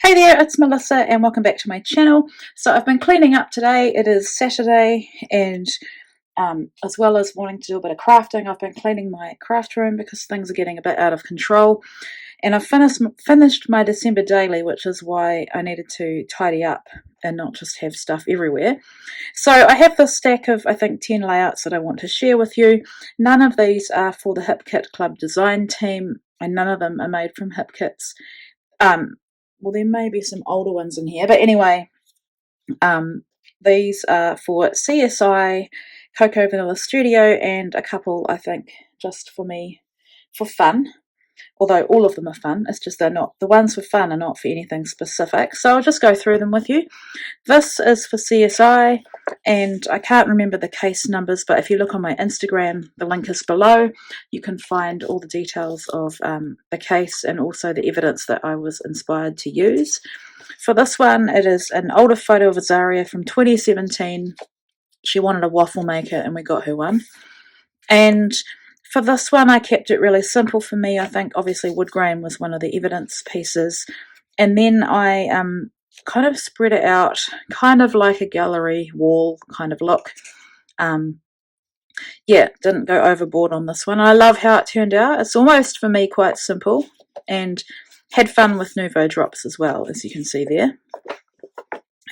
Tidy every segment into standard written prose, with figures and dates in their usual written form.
Hey there, it's Melissa and welcome back to my channel. So I've been cleaning up today. It is Saturday and as well as wanting to do a bit of crafting, I've been cleaning my craft room because things are getting a bit out of control. And I've finished my December daily, which is why I needed to tidy up and not just have stuff everywhere. So I have this stack of, I think, 10 layouts that I want to share with you. None of these are for the Hip Kit Club design team, and none of them are made from Hip Kits. Well, there may be some older ones in here, but anyway, these are for CSI, Cocoa Vanilla Studio, and a couple, I think, just for me, for fun. Although all of them are fun, it's just they're not, the ones for fun are not for anything specific. So I'll just go through them with you. This is for CSI, and I can't remember the case numbers, but if you look on my Instagram, the link is below. You can find all the details of the case and also the evidence that I was inspired to use. For this one, it is an older photo of Azaria from 2017. She wanted a waffle maker, and we got her one. And for this one, I kept it really simple for me. I think obviously wood grain was one of the evidence pieces. And then I kind of spread it out, kind of like a gallery wall kind of look. Yeah, didn't go overboard on this one. I love how it turned out. It's almost, for me, quite simple. And had fun with Nouveau drops as well, as you can see there.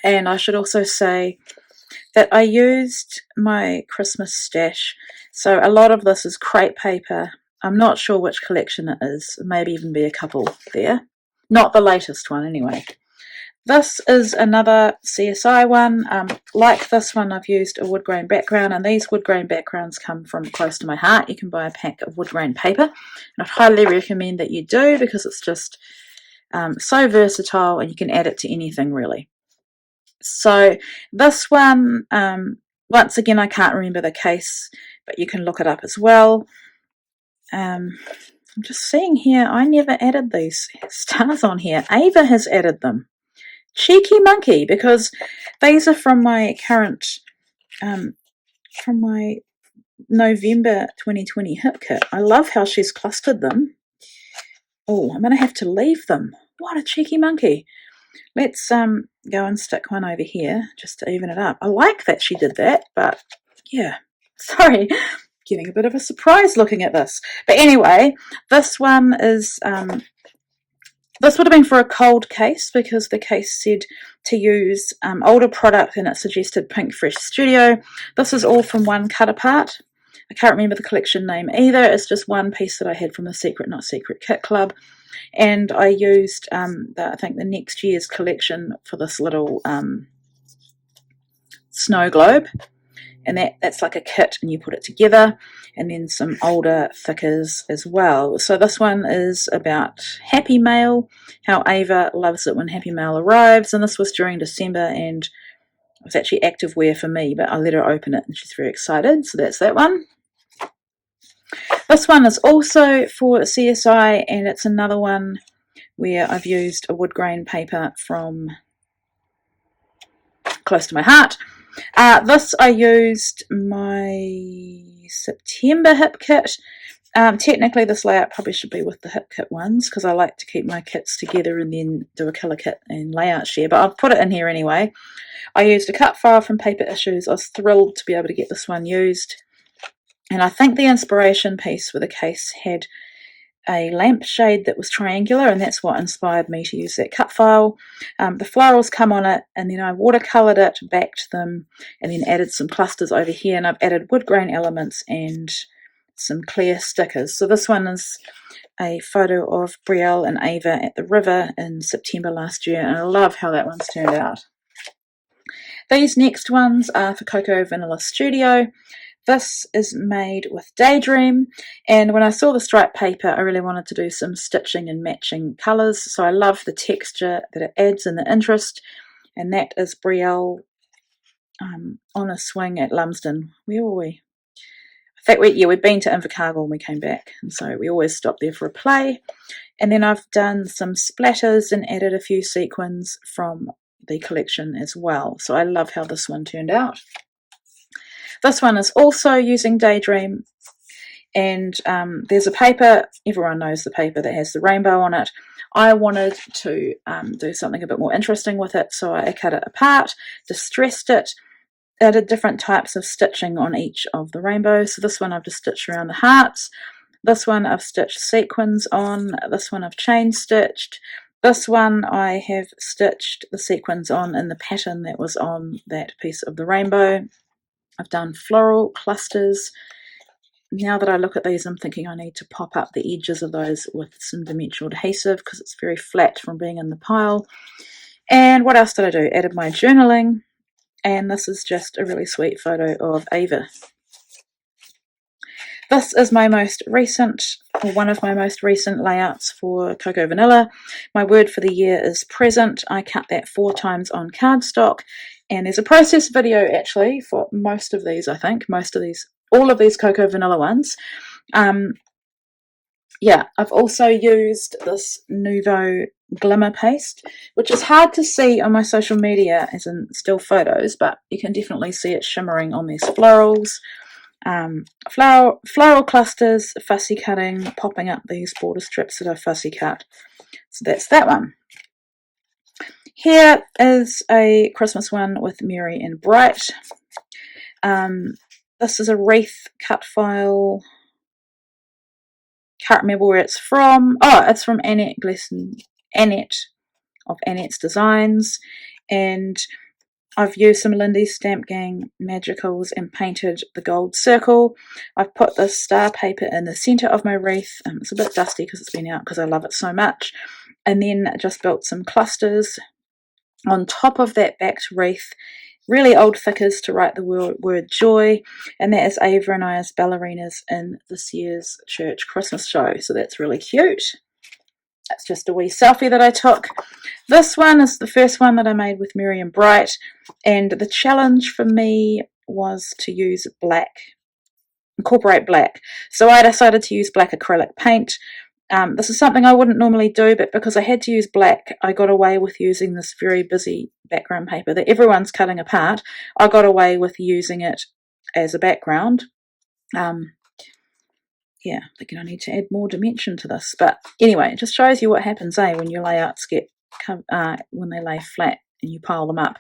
And I should also say that I used my Christmas stash. So a lot of this is crepe paper. I'm not sure which collection it is. Maybe even be a couple there. Not the latest one anyway. This is another CSI one. Like this one, I've used a wood grain background, and these wood grain backgrounds come from close to my heart. You can buy a pack of wood grain paper, and I'd highly recommend that you do because it's just so versatile and you can add it to anything really. So this one, once again, I can't remember the case, but you can look it up as well. I'm just seeing here, I never added these stars on here. Ava has added them. Cheeky monkey, because these are from my current, from my November 2020 hip kit. I love how she's clustered them. Oh, I'm going to have to leave them. What a cheeky monkey. Let's go and stick one over here just to even it up. I like that she did that, but yeah, sorry, getting a bit of a surprise looking at this. But anyway, this one is, this would have been for a cold case because the case said to use older product and it suggested Pink Fresh Studio. This is all from one cut apart. I can't remember the collection name either. It's just one piece that I had from the Secret Not Secret Kit Club. And I used, I think, the next year's collection for this little snow globe. And that's like a kit, and you put it together. And then some older thickers as well. So this one is about Happy Mail, how Ava loves it when Happy Mail arrives. And this was during December, and it was actually active wear for me, but I let her open it, and she's very excited. So that's that one. This one is also for CSI, and it's another one where I've used a wood grain paper from close to my heart. This I used my September hip kit. Technically this layout probably should be with the hip kit ones because I like to keep my kits together and then do a colour kit and layout share, but I've put it in here anyway. I used a cut file from Paper Issues. I was thrilled to be able to get this one used. And I think the inspiration piece for the case had a lampshade that was triangular, and that's what inspired me to use that cut file. The florals come on it, and then I watercoloured it, backed them, and then added some clusters over here, and I've added wood grain elements and some clear stickers. So this one is a photo of Brielle and Ava at the river in September last year, and I love how that one's turned out. These next ones are for Cocoa Vanilla Studio. This is made with Daydream, and when I saw the striped paper, I really wanted to do some stitching and matching colours, so I love the texture that it adds and the interest, and that is Brielle on a swing at Lumsden. Where were we? I think we'd been to Invercargill when we came back, and so we always stop there for a play. And then I've done some splatters and added a few sequins from the collection as well, so I love how this one turned out. This one is also using Daydream, and there's a paper, everyone knows the paper that has the rainbow on it. I wanted to do something a bit more interesting with it, so I cut it apart, distressed it, added different types of stitching on each of the rainbows. So this one I've just stitched around the hearts, this one I've stitched sequins on, this one I've chain stitched, this one I have stitched the sequins on in the pattern that was on that piece of the rainbow. I've done floral clusters. Now that I look at these, I'm thinking I need to pop up the edges of those with some dimensional adhesive because it's very flat from being in the pile. And what else did I do? Added my journaling, and this is just a really sweet photo of Ava. This is my most recent, or one of my most recent layouts for Cocoa Vanilla. My word for the year is present. I cut that 4 times on cardstock, and there's a process video actually for most of these, I think, all of these Cocoa Vanilla ones. Yeah, I've also used this Nouveau Glimmer paste, which is hard to see on my social media as in still photos, but you can definitely see it shimmering on these florals. Floral clusters, fussy cutting, popping up these border strips that I fussy cut. So that's that one. Here is a Christmas one with Merry and Bright. This is a wreath cut file. Can't remember where it's from. Oh, it's from Annette of Annette's Designs, and I've used some Lindy's Stamp Gang Magicals and painted the gold circle. I've put this star paper in the centre of my wreath. It's a bit dusty because it's been out because I love it so much. And then just built some clusters on top of that backed wreath. Really old thickers to write the word joy. And that is Ava and I as ballerinas in this year's church Christmas show. So that's really cute. That's just a wee selfie that I took. This one is the first one that I made with Merry and Bright, and the challenge for me was to use black, incorporate black. So I decided to use black acrylic paint. This is something I wouldn't normally do, but because I had to use black, I got away with using this very busy background paper that everyone's cutting apart. I got away with using it as a background. Yeah, thinking I need to add more dimension to this. But anyway, it just shows you what happens, when your layouts get when they lay flat and you pile them up.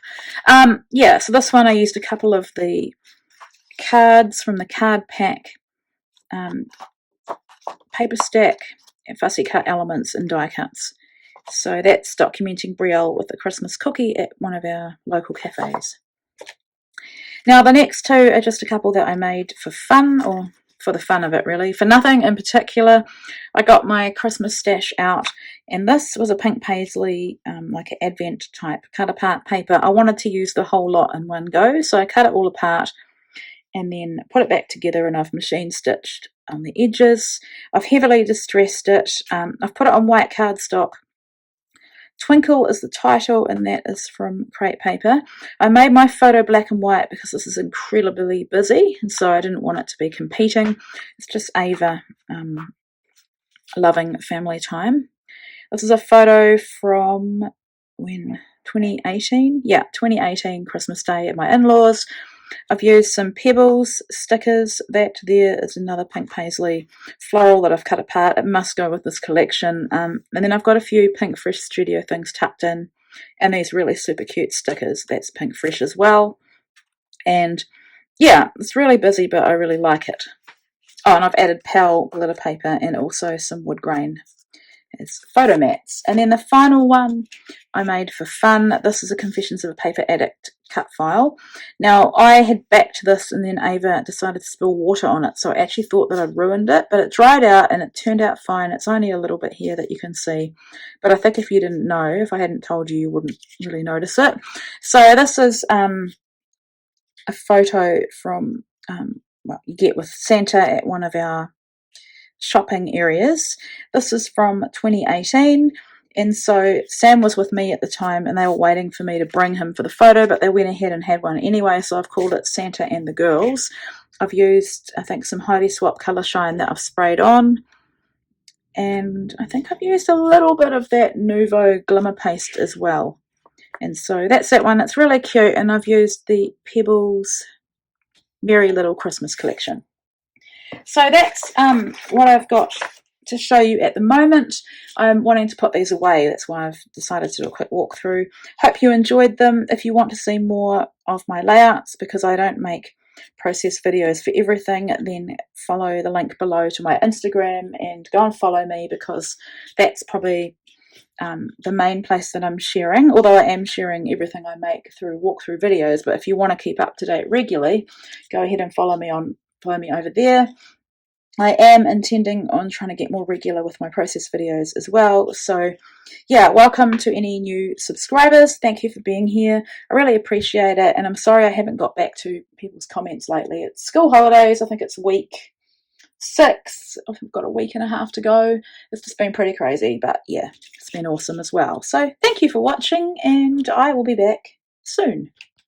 Yeah, so this one I used a couple of the cards from the card pack, paper stack, and fussy cut elements and die cuts. So that's documenting Brielle with a Christmas cookie at one of our local cafes. Now the next two are just a couple that I made for fun, or for the fun of it really, for nothing in particular. I got my Christmas stash out, and this was a pink paisley, like an advent type cut apart paper. I wanted to use the whole lot in one go, so I cut it all apart and then put it back together, and I've machine stitched on the edges. I've heavily distressed it. I've put it on white cardstock. Twinkle is the title, and that is from Crate Paper. I made my photo black and white because this is incredibly busy, and so I didn't want it to be competing. It's just Ava loving family time. This is a photo from when? 2018? Yeah, 2018 Christmas Day at my in-laws. I've used some pebbles, stickers. That there is another pink paisley floral that I've cut apart. It must go with this collection. And then I've got a few Pink Fresh Studio things tucked in, and these really super cute stickers. That's Pink Fresh as well. And yeah, it's really busy, but I really like it. Oh, and I've added Pal glitter paper and also some wood grain as photo mats. And then the final one I made for fun. This is a Confessions of a Paper Addict cut file. Now I had backed this, and then Ava decided to spill water on it, so I actually thought that I'd ruined it, but it dried out and it turned out fine. It's only a little bit here that you can see, but I think if you didn't know, if I hadn't told you, you wouldn't really notice it. So this is a photo from what you get with Santa at one of our shopping areas. This is from 2018, and so Sam was with me at the time, and they were waiting for me to bring him for the photo, but they went ahead and had one anyway, so I've called it Santa and the Girls. I've used, I think, some Heidi Swap Colour Shine that I've sprayed on, and I think I've used a little bit of that Nouveau Glimmer paste as well. And so that's that one. It's really cute, and I've used the Pebbles Merry Little Christmas collection. So that's what I've got to show you at the moment. I'm wanting to put these away. That's why I've decided to do a quick walkthrough. Hope you enjoyed them. If you want to see more of my layouts, because I don't make process videos for everything, then follow the link below to my Instagram and go and follow me, because that's probably the main place that I'm sharing, although I am sharing everything I make through walkthrough videos. But if you want to keep up to date regularly, go ahead and follow me over there. I am intending on trying to get more regular with my process videos as well. So yeah, welcome to any new subscribers. Thank you for being here. I really appreciate it. And I'm sorry I haven't got back to people's comments lately. It's school holidays. I think it's week 6. I've got a week and a half to go. It's just been pretty crazy, but yeah, it's been awesome as well. So thank you for watching, and I will be back soon.